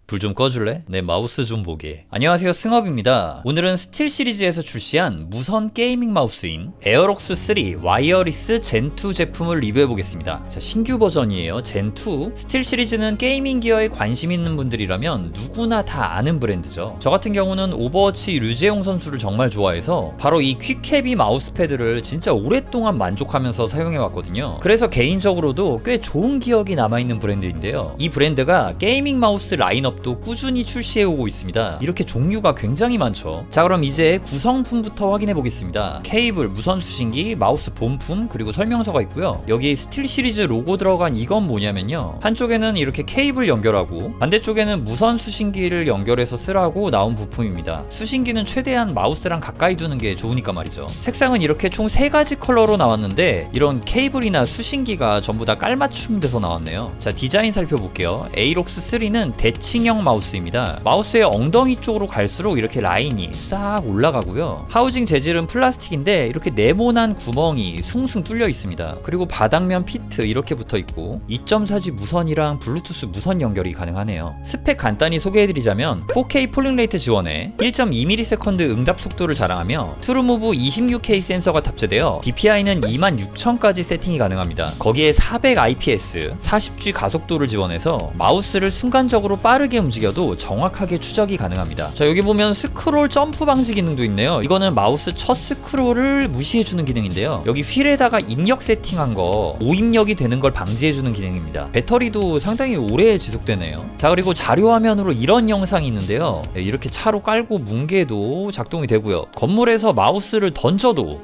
불 좀 꺼줄래? 내 마우스 좀 보게. 안녕하세요, 승업입니다. 오늘은 스틸 시리즈에서 출시한 무선 게이밍 마우스인 에어록스 3 와이어리스 젠2 제품을 리뷰해보겠습니다. 자, 신규 버전이에요. 젠2. 스틸 시리즈는 게이밍 기어에 관심 있는 분들이라면 누구나 다 아는 브랜드죠. 저 같은 경우는 오버워치 류재용 선수를 정말 좋아해서 바로 이 퀵헤비 마우스패드를 진짜 오랫동안 만족하면서 사용해왔거든요. 그래서 개인적으로도 꽤 좋은 기억이 남아있는 브랜드인데요. 이 브랜드가 게이밍 마우스 라인업 도 꾸준히 출시해오고 있습니다. 이렇게 종류가 굉장히 많죠. 자, 그럼 이제 구성품부터 확인해 보겠습니다. 케이블, 무선 수신기, 마우스 본품, 그리고 설명서가 있고요. 여기 스틸 시리즈 로고 들어간 이건 뭐냐면요, 한쪽에는 이렇게 케이블 연결하고 반대쪽에는 무선 수신기를 연결해서 쓰라고 나온 부품입니다. 수신기는 최대한 마우스랑 가까이 두는 게 좋으니까 말이죠. 색상은 이렇게 총 3가지 컬러로 나왔는데 이런 케이블이나 수신기가 전부 다 깔맞춤 돼서 나왔네요. 자, 디자인 살펴볼게요. 에이록스 3는 대칭형 마우스입니다. 마우스의 엉덩이 쪽으로 갈수록 이렇게 라인이 싹 올라가고요. 하우징 재질은 플라스틱인데 이렇게 네모난 구멍이 숭숭 뚫려 있습니다. 그리고 바닥면 피트 이렇게 붙어 있고 2.4G 무선이랑 블루투스 무선 연결이 가능하네요. 스펙 간단히 소개해드리자면 4K 폴링레이트 지원에 1.2ms 응답 속도를 자랑하며 트루무브 26K 센서가 탑재되어 DPI는 26000까지 세팅이 가능합니다. 거기에 400 IPS 40G 가속도를 지원해서 마우스를 순간적으로 빠르게 움직여도 정확하게 추적이 가능합니다. 자, 여기 보면 스크롤 점프 방지 기능도 있네요. 이거는 마우스 첫 스크롤을 무시해주는 기능인데요. 여기 휠에다가 입력 세팅한 거 오입력이 되는 걸 방지해주는 기능입니다. 배터리도 상당히 오래 지속되네요. 자, 그리고 자료 화면으로 이런 영상이 있는데요. 이렇게 차로 깔고 뭉개도 작동이 되고요. 건물에서 마우스를 던져도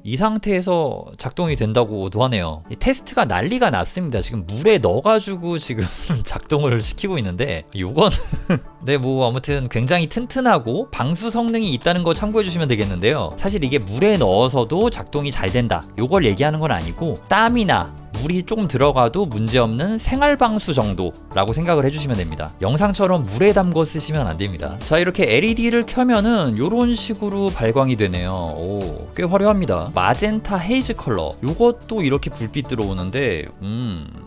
이 상태에서 작동이 된다고도 하네요. 이 테스트가 난리가 났습니다. 지금 물에 넣어가지고 지금 작동을 시키고 있는데 요건 네, 뭐 아무튼 굉장히 튼튼하고 방수 성능이 있다는 거 참고해 주시면 되겠는데요. 사실 이게 물에 넣어서도 작동이 잘 된다, 요걸 얘기하는 건 아니고 땀이나 물이 조금 들어가도 문제없는 생활방수 정도라고 생각을 해주시면 됩니다. 영상처럼 물에 담궈 쓰시면 안 됩니다. 자, 이렇게 LED를 켜면은 요런 식으로 발광이 되네요. 꽤 화려합니다. 마젠타 헤이즈 컬러, 요것도 이렇게 불빛 들어오는데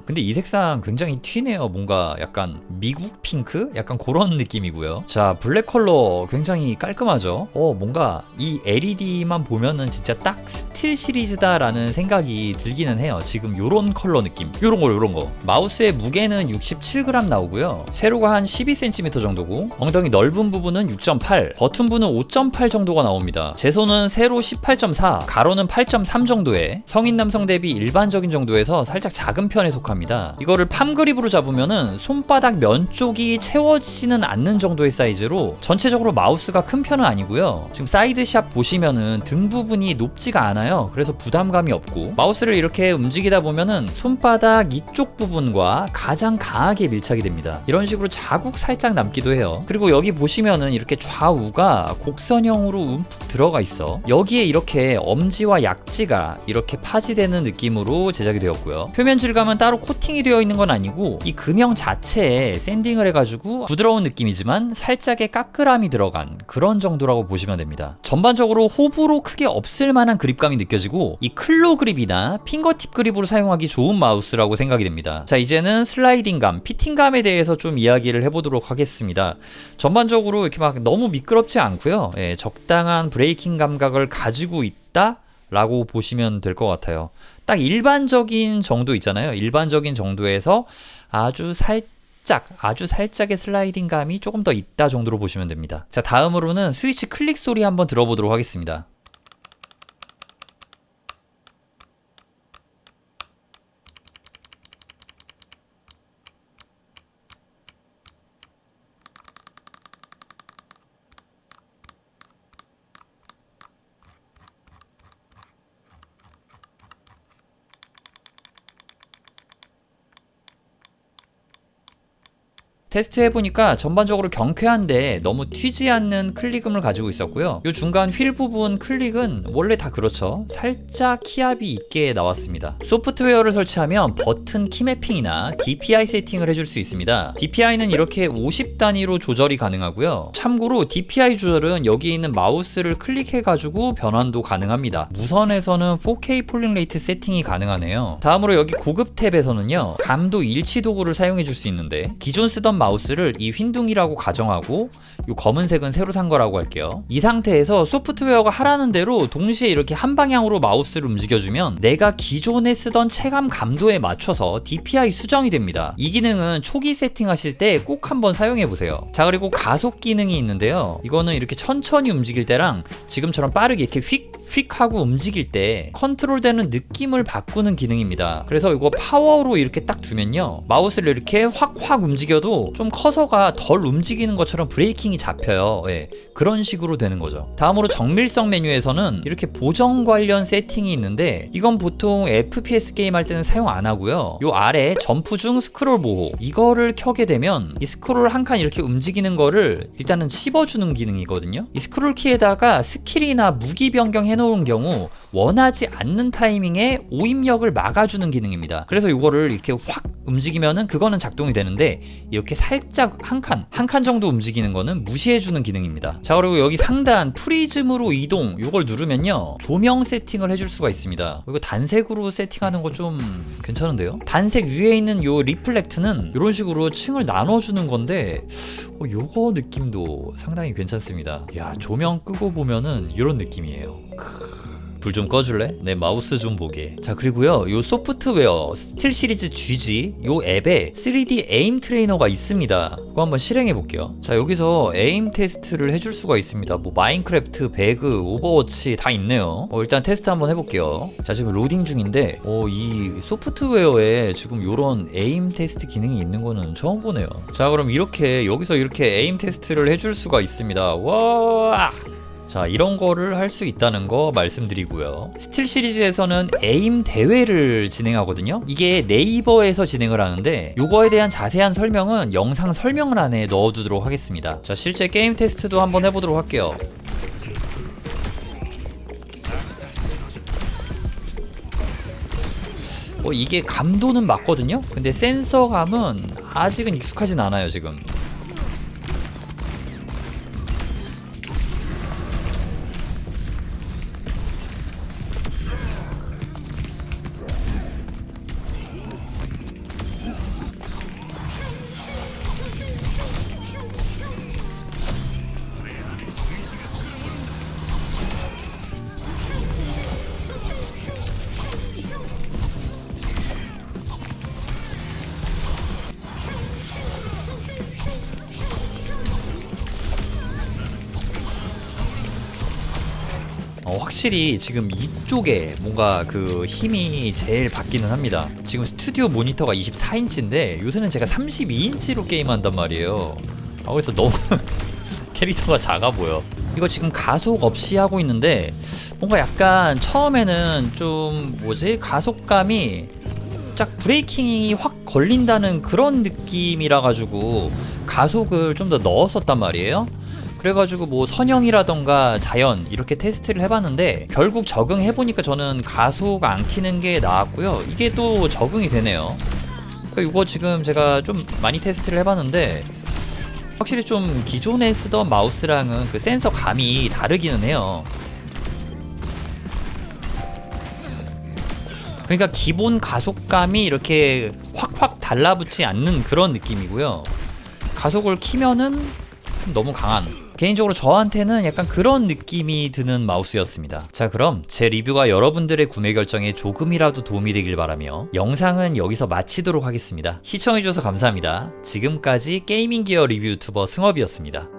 근데 이 색상 굉장히 튀네요. 뭔가 약간 미국 핑크? 약간 그런 느낌이고요. 자, 블랙 컬러 굉장히 깔끔하죠. 뭔가 이 LED만 보면은 진짜 딱 스틸 시리즈다라는 생각이 들기는 해요. 지금 요런 컬러 느낌, 요런 거. 마우스의 무게는 67g 나오고요. 세로가 한 12cm 정도고 엉덩이 넓은 부분은 6.8, 버튼부는 5.8 정도가 나옵니다. 제 손은 세로 18.4, 가로는 8.3 정도에 성인 남성 대비 일반적인 정도에서 살짝 작은 편에 속합니다. 이거를 팜 그립으로 잡으면은 손바닥 면 쪽이 채워지지는 않는 정도의 사이즈로 전체적으로 마우스가 큰 편은 아니고요. 지금 사이드샷 보시면은 등 부분이 높지가 않아요. 그래서 부담감이 없고 마우스를 이렇게 움직이다 보면은 손바닥 이쪽 부분과 가장 강하게 밀착이 됩니다. 이런 식으로 자국 살짝 남기도 해요. 그리고 여기 보시면은 이렇게 좌우가 곡선형으로 움푹 들어가 있어. 여기에 이렇게 엄지와 약지가 이렇게 파지되는 느낌으로 제작이 되었고요. 표면 질감은 따로 코팅이 되어 있는 건 아니고 이 금형 자체에 샌딩을 해가지고 부드러운 느낌이지만 살짝의 까끌함이 들어간 그런 정도라고 보시면 됩니다. 전반적으로 호불호 크게 없을 만한 그립감이 느껴지고 이 클로 그립이나 핑거팁 그립으로 사용하기 좋은 마우스라고 생각이 됩니다. 자, 이제는 슬라이딩감, 피팅감에 대해서 좀 이야기를 해보도록 하겠습니다. 전반적으로 이렇게 막 너무 미끄럽지 않고요. 적당한 브레이킹 감각을 가지고 있다 라고 보시면 될 것 같아요. 딱 일반적인 정도 있잖아요. 일반적인 정도에서 아주 살짝의 슬라이딩 감이 조금 더 있다 정도로 보시면 됩니다. 자, 다음으로는 스위치 클릭 소리 한번 들어보도록 하겠습니다. 테스트 해보니까 전반적으로 경쾌한데 너무 튀지 않는 클릭음을 가지고 있었고요. 이 중간 휠 부분 클릭은 원래 다 그렇죠. 살짝 키압이 있게 나왔습니다. 소프트웨어를 설치하면 버튼 키매핑이나 DPI 세팅을 해줄 수 있습니다. DPI는 이렇게 50 단위로 조절이 가능하고요. 참고로 DPI 조절은 여기 있는 마우스를 클릭해가지고 변환도 가능합니다. 무선에서는 4K 폴링 레이트 세팅이 가능하네요. 다음으로 여기 고급 탭에서는요, 감도 일치 도구를 사용해줄 수 있는데 기존 쓰던 마우스를 이 휜둥이라고 가정하고 이 검은색은 새로 산 거라고 할게요. 이 상태에서 소프트웨어가 하라는 대로 동시에 이렇게 한 방향으로 마우스를 움직여주면 내가 기존에 쓰던 체감 감도에 맞춰서 DPI 수정이 됩니다. 이 기능은 초기 세팅하실 때 꼭 한번 사용해보세요. 자, 그리고 가속 기능이 있는데요. 이거는 이렇게 천천히 움직일 때랑 지금처럼 빠르게 이렇게 휙 하고 움직일 때 컨트롤되는 느낌을 바꾸는 기능입니다. 그래서 이거 파워로 이렇게 딱 두면요, 마우스를 이렇게 확 움직여도 좀 커서가 덜 움직이는 것처럼 브레이킹이 잡혀요. 예, 그런 식으로 되는 거죠. 다음으로 정밀성 메뉴에서는 이렇게 보정 관련 세팅이 있는데 이건 보통 FPS 게임 할 때는 사용 안 하고요. 요 아래 점프 중 스크롤 보호, 이거를 켜게 되면 이 스크롤 한 칸 이렇게 움직이는 거를 일단은 씹어주는 기능이거든요. 이 스크롤 키에다가 스킬이나 무기 변경 해놓은 경우 원하지 않는 타이밍에 오입력을 막아주는 기능입니다. 그래서 이거를 이렇게 확 움직이면은 그거는 작동이 되는데 이렇게 살짝 한 칸 정도 움직이는 거는 무시해주는 기능입니다. 자, 그리고 여기 상단 프리즘으로 이동, 이걸 누르면요, 조명 세팅을 해줄 수가 있습니다. 이거 단색으로 세팅하는 거 좀 괜찮은데요? 단색 위에 있는 요 리플렉트는 이런 식으로 층을 나눠주는 건데 요거 느낌도 상당히 괜찮습니다. 야, 조명 끄고 보면은 이런 느낌이에요. 불 좀 꺼줄래? 내 마우스 좀 보게. 자, 그리고요, 요 소프트웨어 스틸 시리즈 GG 요 앱에 3D 에임 트레이너가 있습니다. 그거 한번 실행해 볼게요. 자, 여기서 에임 테스트를 해줄 수가 있습니다. 뭐 마인크래프트, 배그, 오버워치 다 있네요. 일단 테스트 한번 해볼게요. 자, 지금 로딩 중인데 이 소프트웨어에 지금 요런 에임 테스트 기능이 있는 거는 처음 보네요. 자, 그럼 여기서 이렇게 에임 테스트를 해줄 수가 있습니다. 와! 자, 이런 거를 할 수 있다는 거 말씀드리고요. 스틸 시리즈에서는 에임 대회를 진행하거든요. 이게 네이버에서 진행을 하는데 요거에 대한 자세한 설명은 영상 설명란에 넣어두도록 하겠습니다. 자, 실제 게임 테스트도 한번 해보도록 할게요. 이게 감도는 맞거든요? 근데 센서감은 아직은 익숙하진 않아요, 지금. 확실히 지금 이쪽에 뭔가 그 힘이 제일 받기는 합니다. 지금 스튜디오 모니터가 24인치인데 요새는 제가 32인치로 게임한단 말이에요. 그래서 너무 캐릭터가 작아 보여. 이거 지금 가속 없이 하고 있는데 뭔가 약간 처음에는 좀 가속감이 짝 브레이킹이 확 걸린다는 그런 느낌이라 가지고 가속을 좀 더 넣었었단 말이에요. 그래가지고 뭐 선형이라던가 자연 이렇게 테스트를 해봤는데 결국 적응해보니까 저는 가속 안 키는 게 나았고요. 이게 또 적응이 되네요. 그러니까 이거 지금 제가 좀 많이 테스트를 해봤는데 확실히 좀 기존에 쓰던 마우스랑은 그 센서 감이 다르기는 해요. 그러니까 기본 가속감이 이렇게 확 달라붙지 않는 그런 느낌이고요. 가속을 키면은 좀 너무 강한, 개인적으로 저한테는 약간 그런 느낌이 드는 마우스였습니다. 자, 그럼 제 리뷰가 여러분들의 구매 결정에 조금이라도 도움이 되길 바라며 영상은 여기서 마치도록 하겠습니다. 시청해주셔서 감사합니다. 지금까지 게이밍 기어 리뷰 유튜버 승업이었습니다.